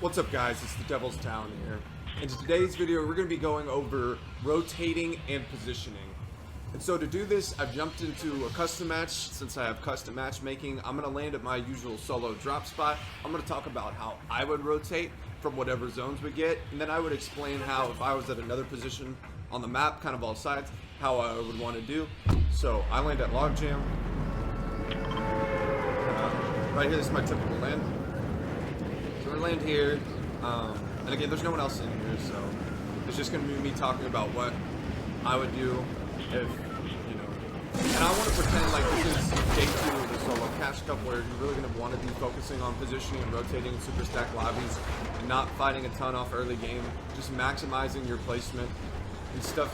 What's up guys, it's the Devil's Town here. In today's video we're going to be going over rotating and positioning. And so to do this, I've jumped into a custom match. Since I have custom matchmaking, I'm going to land at my usual solo drop spot. I'm going to talk about how I would rotate from whatever zones we get, and then I would explain how if I was at another position on the map, kind of all sides, how I would want to do. So I land at Logjam. Right here, this is my typical land. So we land here, and again, there's no one else in here, so it's just going to be me talking about what I would do if, you know, and I want to pretend like this is day 2 of the solo cash cup where you're really going to want to be focusing on positioning and rotating in super stack lobbies and not fighting a ton off early game, just maximizing your placement and stuff,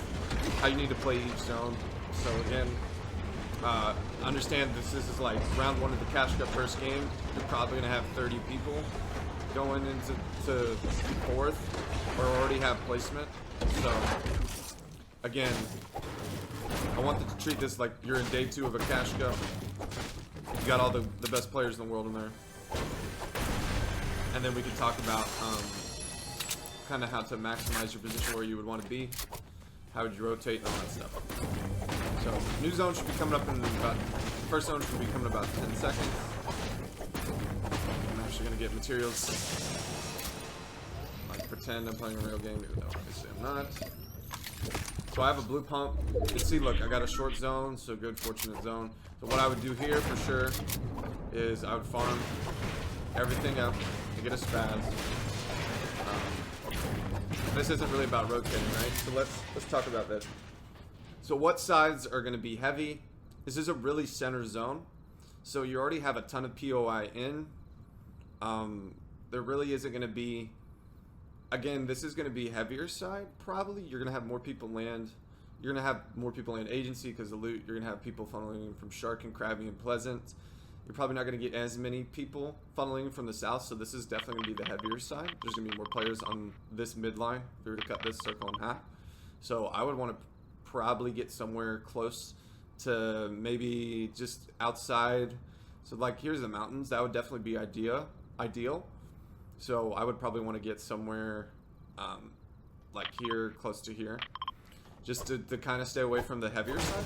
how you need to play each zone. So again, understand this is like round 1 of the cash cup first game. You're probably going to have 30 people going into 4th or already have placement. So again, I want to treat this like you're in day 2 of a cash cup. You got all the best players in the world in there, and then we can talk about kind of how to maximize your position where you would want to be, how would you rotate, and all that stuff. So new zone should be coming up in about, first zone should be coming in about 10 seconds. I'm actually gonna get materials. Like pretend I'm playing a real game, even though obviously I'm not. So I have a blue pump. You can see, look, I got a short zone, so good fortunate zone. So what I would do here for sure is I would farm everything up to get a spaz. This isn't really about rotating, right? So let's talk about this. So what sides are going to be heavy? This is a really center zone, so you already have a ton of POI in. There really isn't going to be. Again, this is going to be heavier side, probably. You're going to have more people land. You're going to have more people land agency because the loot. You're going to have people funneling in from Shark and Krabby and Pleasant. You're probably not going to get as many people funneling from the south, so this is definitely going to be the heavier side. There's going to be more players on this midline if we were to cut this circle in half. So I would want to probably get somewhere close to maybe just outside. So like here's the mountains. That would definitely be ideal. So I would probably want to get somewhere like here, close to here, just to kind of stay away from the heavier side,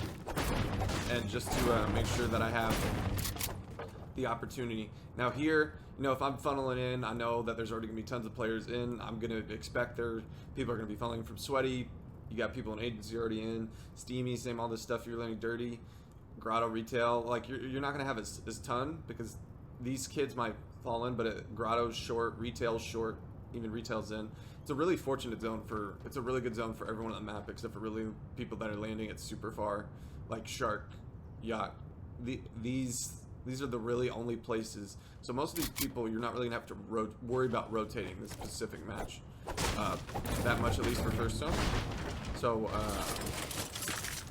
and just to make sure that I have the opportunity. Now here, you know, if I'm funneling in, I know that there's already going to be tons of players in. I'm going to expect people are going to be funneling from Sweaty. You got people in agency already in. Steamy, same all this stuff. You're landing dirty. Grotto retail, like you're not going to have as ton because these kids might fall in, but Grotto's short, retail's short, even retail's in. It's a really fortunate zone it's a really good zone for everyone on the map except for really people that are landing at super far, like Shark, Yacht. These are the really only places. So most of these people, you're not really gonna have to worry about rotating this specific match that much, at least for first zone. So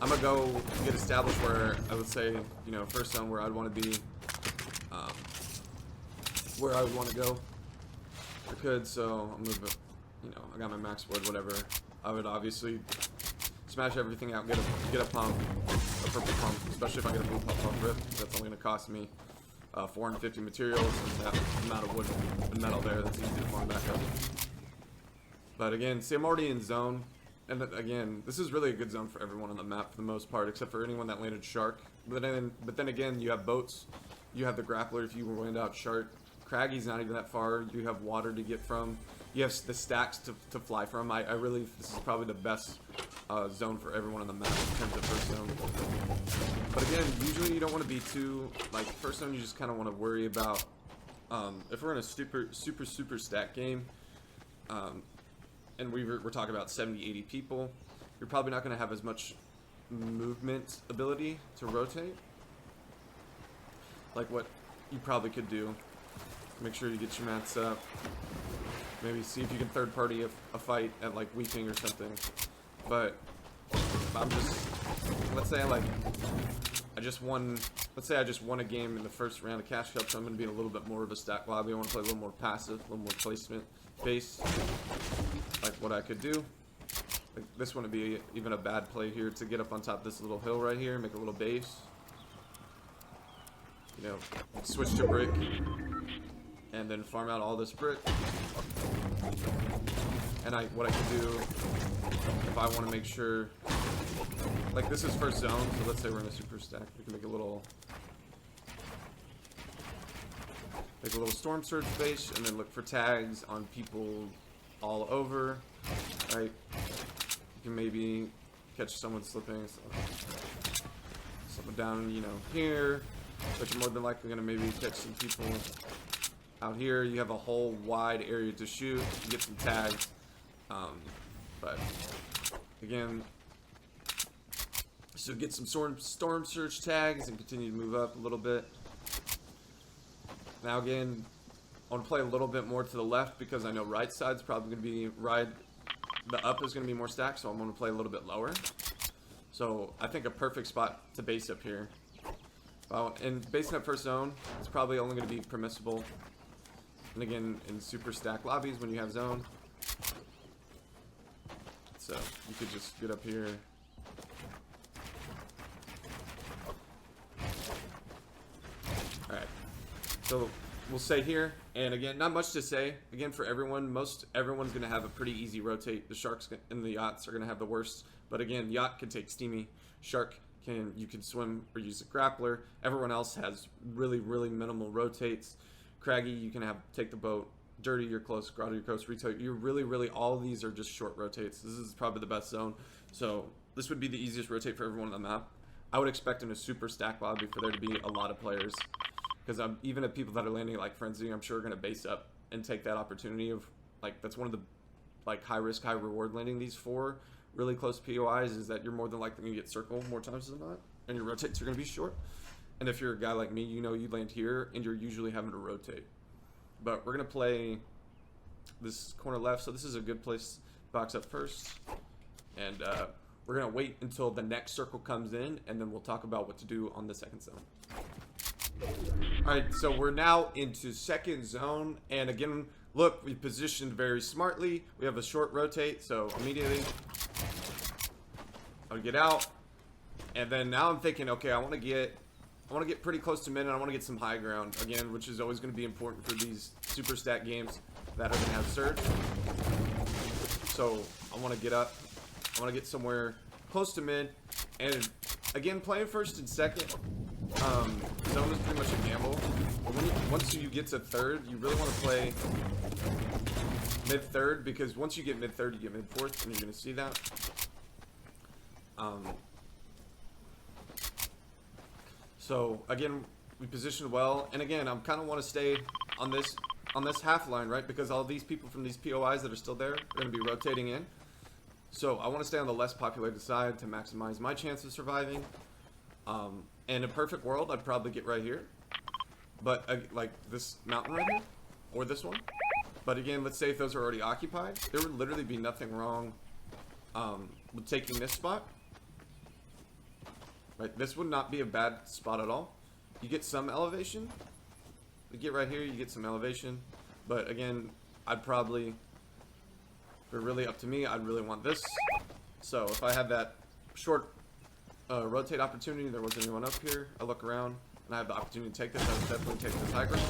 I'm gonna go get established where I would say, you know, first zone where I'd want to be. Where I would want to go if I could, so I'm gonna, you know, I got my max wood, whatever. I would obviously smash everything out, get a pump, a purple pump, especially if I get a blue pump rip. That's only gonna cost me 450 materials and that amount of wood and metal there. That's easy to farm back up. But again, see, I'm already in zone, and again, this is really a good zone for everyone on the map for the most part, except for anyone that landed Shark. But then again, you have boats, you have the grappler if you land out Shark. Craggy's not even that far. You have water to get from. You have the stacks to fly from. I really, this is probably the best zone for everyone on the map in terms of first zone. But again, usually you don't want to be too, like, first zone you just kind of want to worry about, if we're in a super stack game, and we're talking about 70, 80 people, you're probably not going to have as much movement ability to rotate, like what you probably could do. Make sure you get your mats up. Maybe see if you can third party a fight at like weeping or something. But I'm just, let's say I just won a game in the first round of Cash Cup, so I'm going to be in a little bit more of a stack lobby. I want to play a little more passive, a little more placement based, like what I could do. Like this wouldn't be even a bad play here to get up on top of this little hill right here, make a little base. You know, switch to brick. and then farm out all this brick. And what I can do, if I want to make sure, like this is first zone, so let's say we're in a super stack, we can make a little storm surge base, and then look for tags on people all over, right? You can maybe catch someone slipping, someone down, you know, here, but you're more than likely gonna maybe catch some people out here. You have a whole wide area to shoot, you get some tags, but again, so get some storm surge tags and continue to move up a little bit. Now again, I want to play a little bit more to the left because I know right side's probably going to be the up is going to be more stacked, so I'm going to play a little bit lower. So I think a perfect spot to base up here. And basing up first zone, it's probably only going to be permissible. And again, in super stack lobbies when you have zone. So you could just get up here. Alright. So we'll stay here, and again, not much to say. Again, for everyone, everyone's going to have a pretty easy rotate. The sharks and the yachts are going to have the worst, but again, yacht can take steamy. Shark you can swim or use a grappler. Everyone else has really minimal rotates. Craggy, you can take the boat. Dirty, you're close. Grotto, you're close. Retail, you're really all of these are just short rotates. This is probably the best zone, so this would be the easiest rotate for everyone on the map. I would expect in a super stack lobby for there to be a lot of players. Because even if people that are landing like Frenzy, I'm sure are going to base up and take that opportunity of, like, that's one of the, like, high risk, high reward landing these 4 really close POIs is that you're more than likely going to get circle more times than not, and your rotates are going to be short. And if you're a guy like me, you know you land here, and you're usually having to rotate. But we're going to play this corner left, so this is a good place to box up first. And we're going to wait until the next circle comes in, and then we'll talk about what to do on the second zone. Alright, so we're now into second zone, and again, look, we positioned very smartly. We have a short rotate, so immediately I'll get out, and then now I'm thinking, okay, I want to get pretty close to mid, and I want to get some high ground again, which is always going to be important for these super stack games that are going to have surge. So I want to get up, I want to get somewhere close to mid, and again, playing first and second. Zone is pretty much a gamble. But once you get to third, you really want to play mid-third, because once you get mid-third, you get mid-fourth, and you're going to see that. So again, we positioned well, and again, I kind of want to stay on this half line, right? Because all these people from these POIs that are still there are going to be rotating in. So I want to stay on the less populated side to maximize my chance of surviving. In a perfect world, I'd probably get right here, but like this mountain right here, or this one. But again, let's say if those are already occupied, there would literally be nothing wrong with taking this spot. Right, this would not be a bad spot at all. You get some elevation. You get right here, you get some elevation. But again, I'd probably, if it were really up to me, I'd really want this. So if I had that short rotate opportunity, there wasn't anyone up here, I look around and I have the opportunity to take this, I would definitely take this high ground.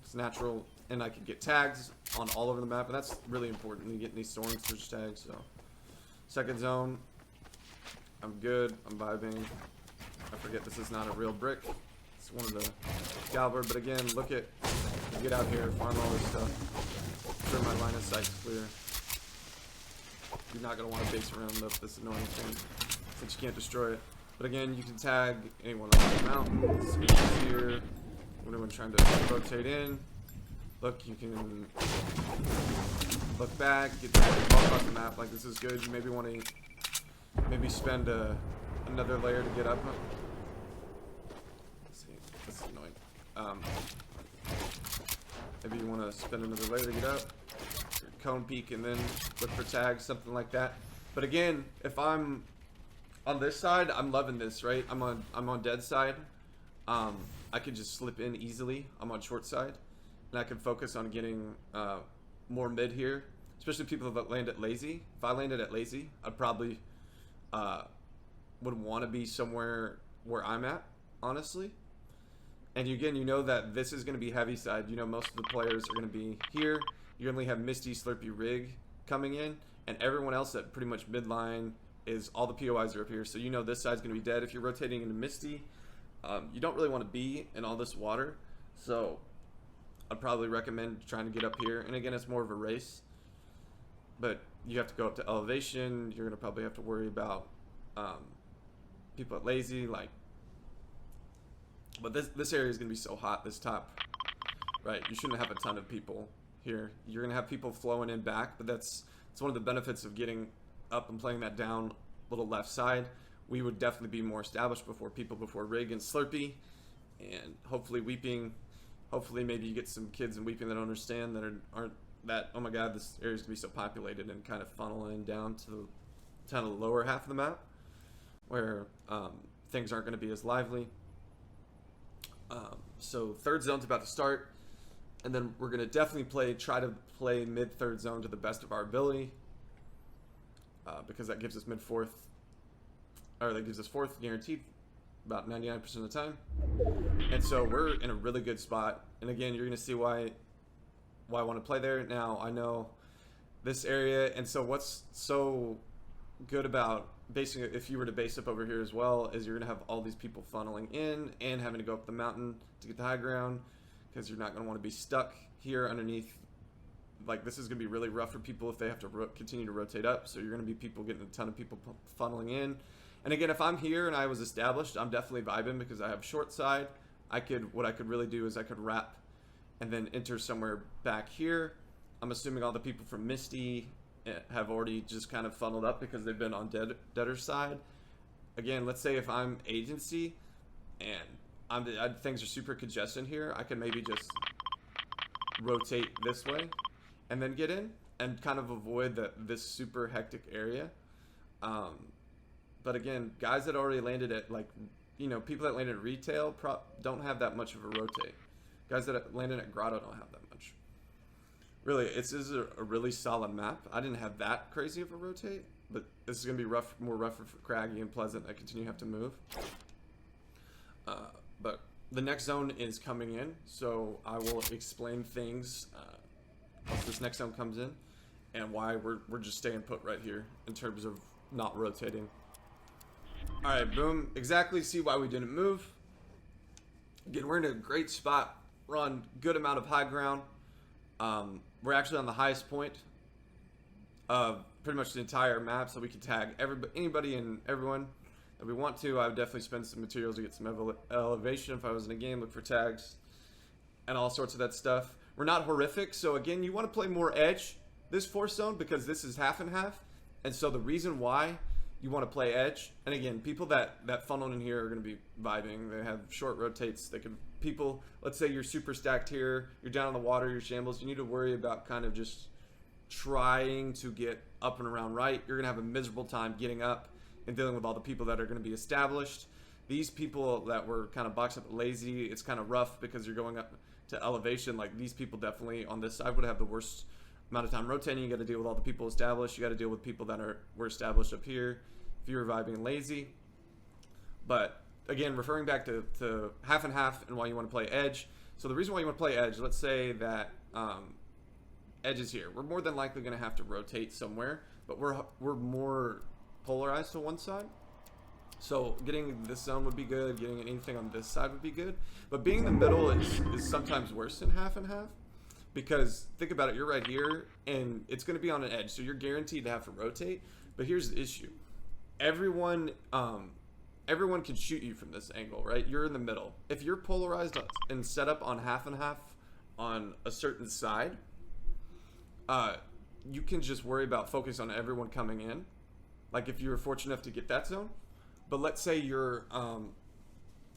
It's natural, and I could get tags on all over the map, and that's really important. You get these storm surge tags. So second zone, I'm good, I'm vibing. I forget this is not a real brick, it's one of the Galver, but again, look at, get out here, farm all this stuff, sure my line of sight's clear. You're not going to want to base around this annoying thing, since you can't destroy it. But again, you can tag anyone on the mountains, here, anyone trying to rotate in. Look, you can look back, get tagged all across the map. Like, this is good. You maybe want to spend another layer to get up. Let's see, this is annoying. Maybe you want to spend another layer to get up. Cone peek and then look for tags, something like that. But again, if I'm on this side, I'm loving this, right? I'm on dead side. I could just slip in easily. I'm on short side, and I can focus on getting more mid here, especially people that land at lazy. If I landed at lazy, I probably would want to be somewhere where I'm at, honestly. And again, you know that this is going to be heavy side. You know most of the players are going to be here. You're going to have Misty, Slurpee, Rig coming in. And everyone else at pretty much midline is all the POIs are up here. So you know this side's going to be dead. If you're rotating into Misty, you don't really want to be in all this water. So I'd probably recommend trying to get up here. And again, it's more of a race. But you have to go up to elevation. You're going to probably have to worry about people at lazy, like. But this area is going to be so hot, this top. Right, you shouldn't have a ton of people here. You're going to have people flowing in back, but it's one of the benefits of getting up and playing that down little left side. We would definitely be more established before Rig and Slurpee. And hopefully Weeping, hopefully maybe you get some kids in Weeping that don't understand, that aren't that, oh my god, this area's going to be so populated, and kind of funneling down to the lower half of the map, where things aren't going to be as lively. So third zone's about to start, and then we're going to definitely try to play mid-third zone to the best of our ability, because that gives us mid-fourth, or that gives us fourth guaranteed about 99% of the time. And so we're in a really good spot, and again, you're going to see why I want to play there. Now, I know this area, and so what's so good about basing it, if you were to base up over here as well, is you're going to have all these people funneling in and having to go up the mountain to get the high ground, because you're not going to want to be stuck here underneath. Like, this is going to be really rough for people if they have to continue to rotate up. So you're going to be getting a ton of people funneling in. And again, if I'm here and I was established, I'm definitely vibing because I have short side. What I could really do is I could wrap and then enter somewhere back here. I'm assuming all the people from Misty have already just kind of funneled up because they've been on Deader's side. Again, let's say if I'm agency and things are super congested here, I can maybe just rotate this way and then get in and kind of avoid this super hectic area. But again, guys that already landed at, like, you know, people that landed at retail don't have that much of a rotate. Guys that landed at Grotto don't have that much. Really, this is a really solid map. I didn't have that crazy of a rotate, but this is going to be more rougher for Craggy and Pleasant. I continue to have to move. But the next zone is coming in, so I will explain things once this next zone comes in, and why we're just staying put right here in terms of not rotating. Alright, boom. Exactly, see why we didn't move. Again, we're in a great spot. We're on good amount of high ground. We're actually on the highest point of pretty much the entire map, so we can tag anybody and everyone that we want to. I would definitely spend some materials to get some elevation if I was in a game, look for tags and all sorts of that stuff. We're not horrific, so again, you want to play more edge this fourth zone because this is half and half. And so the reason why you want to play edge, and again, people that funnel in here are going to be vibing. They have short rotates. Let's say you're super stacked here, you're down in the water, you're shambles. You need to worry about kind of just trying to get up and around right. You're going to have a miserable time getting up and dealing with all the people that are going to be established. These people that were kind of boxed up lazy, it's kind of rough because you're going up to elevation. Like, these people definitely on this side would have the worst amount of time rotating. You got to deal with all the people established. You got to deal with people that were established up here if you're vibing lazy. But again, referring back to half and half and why you want to play edge. So the reason why you want to play edge, let's say that edge is here. We're more than likely going to have to rotate somewhere, but we're more polarized to one side. So getting this zone would be good. Getting anything on this side would be good. But being in the middle is sometimes worse than half and half. Because think about it, you're right here, and it's going to be on an edge, so you're guaranteed to have to rotate. But here's the issue: everyone can shoot you from this angle, right? You're in the middle. If you're polarized and set up on half and half on a certain side, you can just worry about focus on everyone coming in. Like if you're fortunate enough to get that zone. But let's say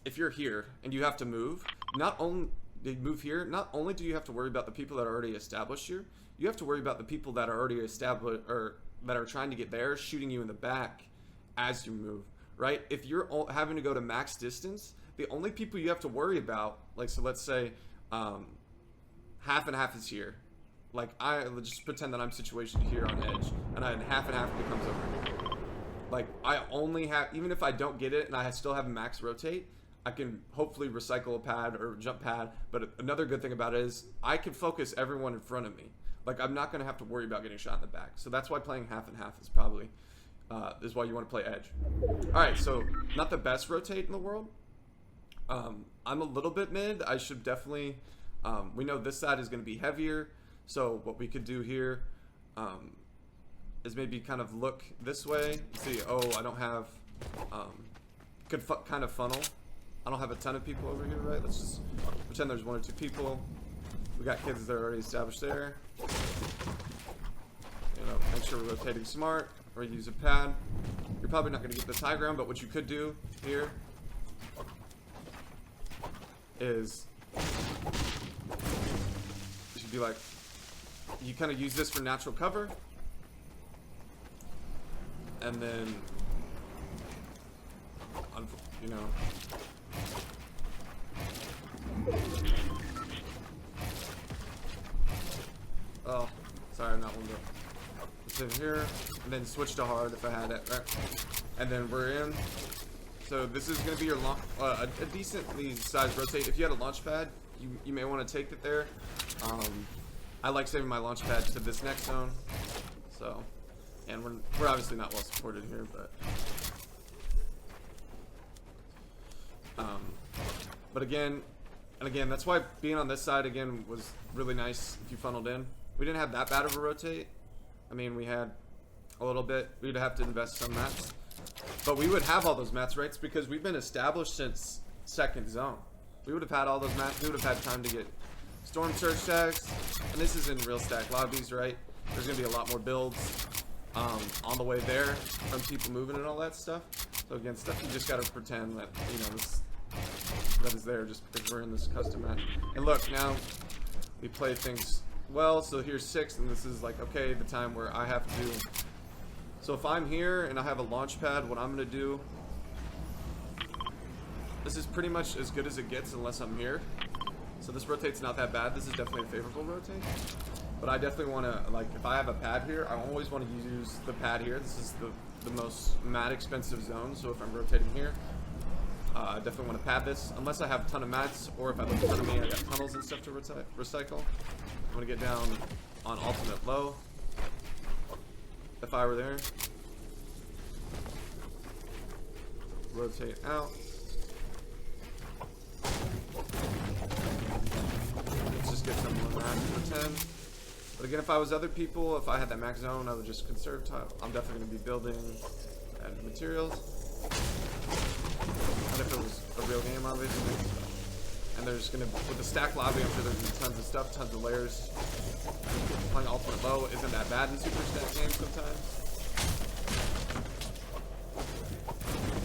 if you're here and you have to move, not only do you have to worry about the people that are already established here, you have to worry about the people that are already established or that are trying to get there, shooting you in the back as you move, right? If you're having to go to max distance, the only people you have to worry about, like, so let's say half and half is here. Like, let's just pretend that I'm situated here on edge, and half and half becomes over here. Like, I only have, even if I don't get it and I still have a max rotate, I can hopefully recycle a pad or jump pad. But another good thing about it is I can focus everyone in front of me. Like, I'm not going to have to worry about getting shot in the back. So that's why playing half and half is probably, is why you want to play edge. All right, so not the best rotate in the world. I'm a little bit mid. I should definitely, we know this side is going to be heavier. So what we could do here is maybe kind of look this way. See, oh, I don't have, could kind of funnel. I don't have a ton of people over here, right? Let's just pretend there's 1 or 2 people. We got kids that are already established there. You know, make sure we're rotating smart, or use a pad. You're probably not going to get this high ground, but what you could do here is you should be like, you kind of use this for natural cover, and then, you know, oh, sorry, I'm not one to sit here, and then switch to hard if I had it, right? And then we're in. So this is going to be your a decently sized rotate. If you had a launch pad, you may want to take it there. I like saving my launch pad to this next zone. So, and we're obviously not well supported here, but again, that's why being on this side again was really nice if you funneled in. We didn't have that bad of a rotate. I mean, we had a little bit. We'd have to invest some mats. But we would have all those mats, right? It's because we've been established since second zone. We would have had all those mats. We would have had time to get storm surge stacks. And this is in real stack lobbies, right? There's going to be a lot more builds on the way there from people moving and all that stuff. So again, stuff you just got to pretend that, you know, that is there just because we're in this custom match. And look, now we play things well. So here's 6, and this is like, okay, the time where I have to do. So if I'm here and I have a launch pad, what I'm going to do, this is pretty much as good as it gets unless I'm here. So this rotate's not that bad. This is definitely a favorable rotate. But I definitely want to, like, if I have a pad here, I always want to use the pad here. This is the most mat expensive zone. So if I'm rotating here, I definitely want to pad this. Unless I have a ton of mats, or if I look in front of me, I got tunnels and stuff to recycle. I'm going to get down on ultimate low. If I were there, rotate out. Let's just get someone max for 10. But again, if I was other people, if I had that max zone, I would just conserve time. I'm definitely going to be building and materials. And if it was a real game, obviously. And there's going to, with the stack lobby, I'm sure there's going to be tons of stuff, tons of layers. Playing ultimate low isn't that bad in super stack games sometimes.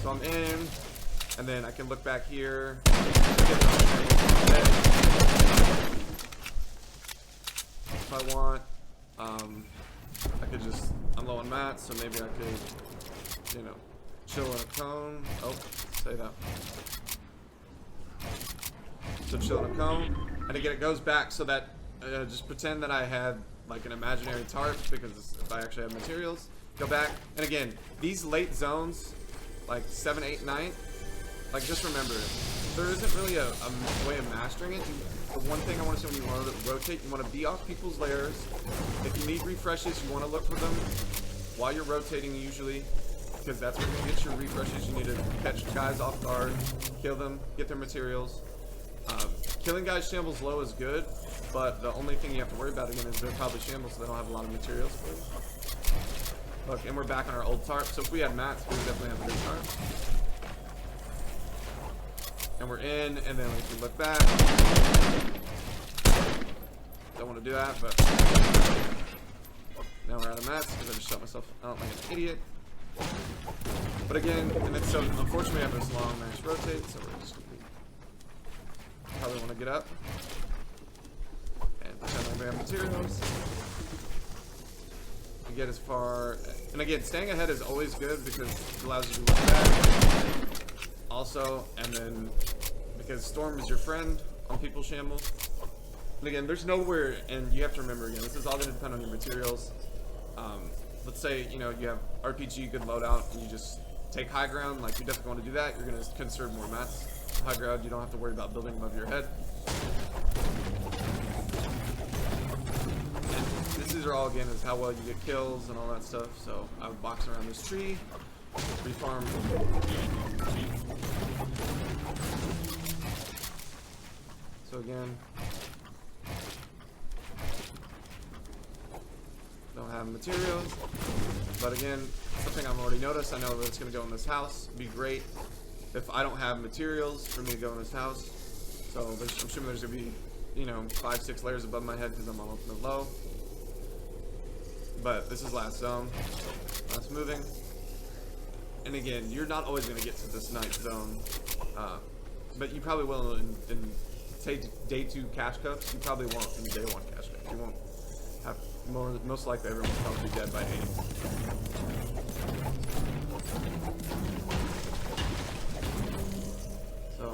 So I'm in, and then I can look back here. If I want, I could just, I'm low on mats, so maybe I could, you know, chill in a cone. Oh, say that. So chill in a cone, and again it goes back so that just pretend that I had like an imaginary tarp, because if I actually have materials, go back. And again, these late zones, like 7, 8, 9, like just remember, there isn't really a way of mastering it. The one thing I want to say when you want to rotate, you want to be off people's layers. If you need refreshes, you want to look for them while you're rotating usually, because that's where you're going to get your refreshes. You need to catch guys off guard, kill them, get their materials. Killing guys shambles low is good, but the only thing you have to worry about again is they're probably shambles, so they don't have a lot of materials for you. Look, and we're back on our old tarp, so if we had mats, we would definitely have a good tarp. And we're in, and then if you look back, don't want to do that, but now we're out of mats because I just shot myself out like an idiot. But again, and then so unfortunately I have this long max rotate, so we're just probably want to get up and pretend like we have materials. You get as far, and again, staying ahead is always good because it allows you to look back. Also, and then because Storm is your friend on people's shambles. And again, there's nowhere, and you have to remember again, this is all going to depend on your materials. Let's say, you know, you have RPG, good loadout, and you just take high ground, like you definitely want to do that. You're going to conserve more mats. high ground, you don't have to worry about building above your head. And these are all, again, is how well you get kills and all that stuff. So I would box around this tree, refarm. So again, don't have materials, but again, something I've already noticed, I know that it's going to go in this house. It'd be great if I don't have materials for me to go in this house. So I'm assuming there's going to be, you know, 5-6 layers above my head because I'm on ultimate low. But this is last zone, last moving. And again, you're not always going to get to this night zone, but you probably will in say day 2 cash cups. You probably won't in day 1 cash cups. You won't have most likely everyone will probably be dead by 8. So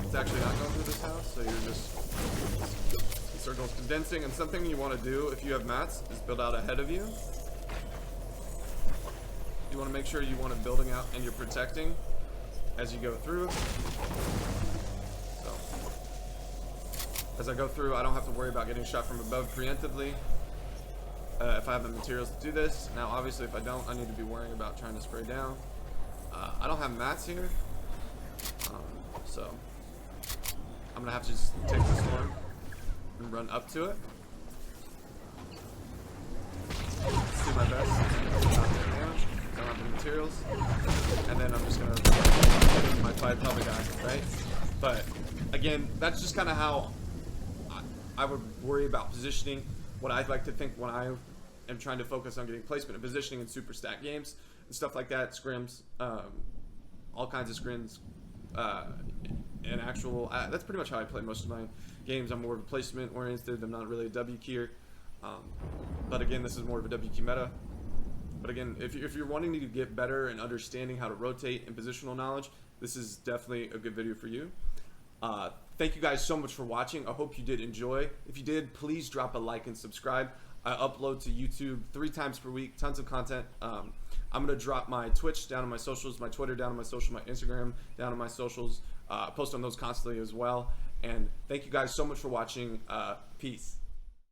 it's actually not going through this house, so you're just circles condensing. And something you want to do if you have mats is build out ahead of you. You want to make sure you want it building out and you're protecting as you go through. So as I go through, I don't have to worry about getting shot from above preemptively. If I have the materials to do this. Now obviously if I don't, I need to be worrying about trying to spray down. I don't have mats here, so I'm gonna have to just take the storm and run up to it. Let's do my best. Don't have the materials, and then I'm just gonna get into my fight public guy, right? But again, that's just kind of how I would worry about positioning. What I'd like to think when I am trying to focus on getting placement and positioning in super stack games and stuff like that, scrims, all kinds of scrims, and actual. That's pretty much how I play most of my games. I'm more of a placement oriented. I'm not really a W keyer, but again, this is more of a W key meta. But again, if you're wanting to get better and understanding how to rotate and positional knowledge, this is definitely a good video for you. Thank you guys so much for watching. I hope you did enjoy. If you did, please drop a like and subscribe. I upload to YouTube 3 times per week, tons of content. I'm going to drop my Twitch down on my socials, my Twitter down on my social, my Instagram down on my socials. Post on those constantly as well. And thank you guys so much for watching. Peace.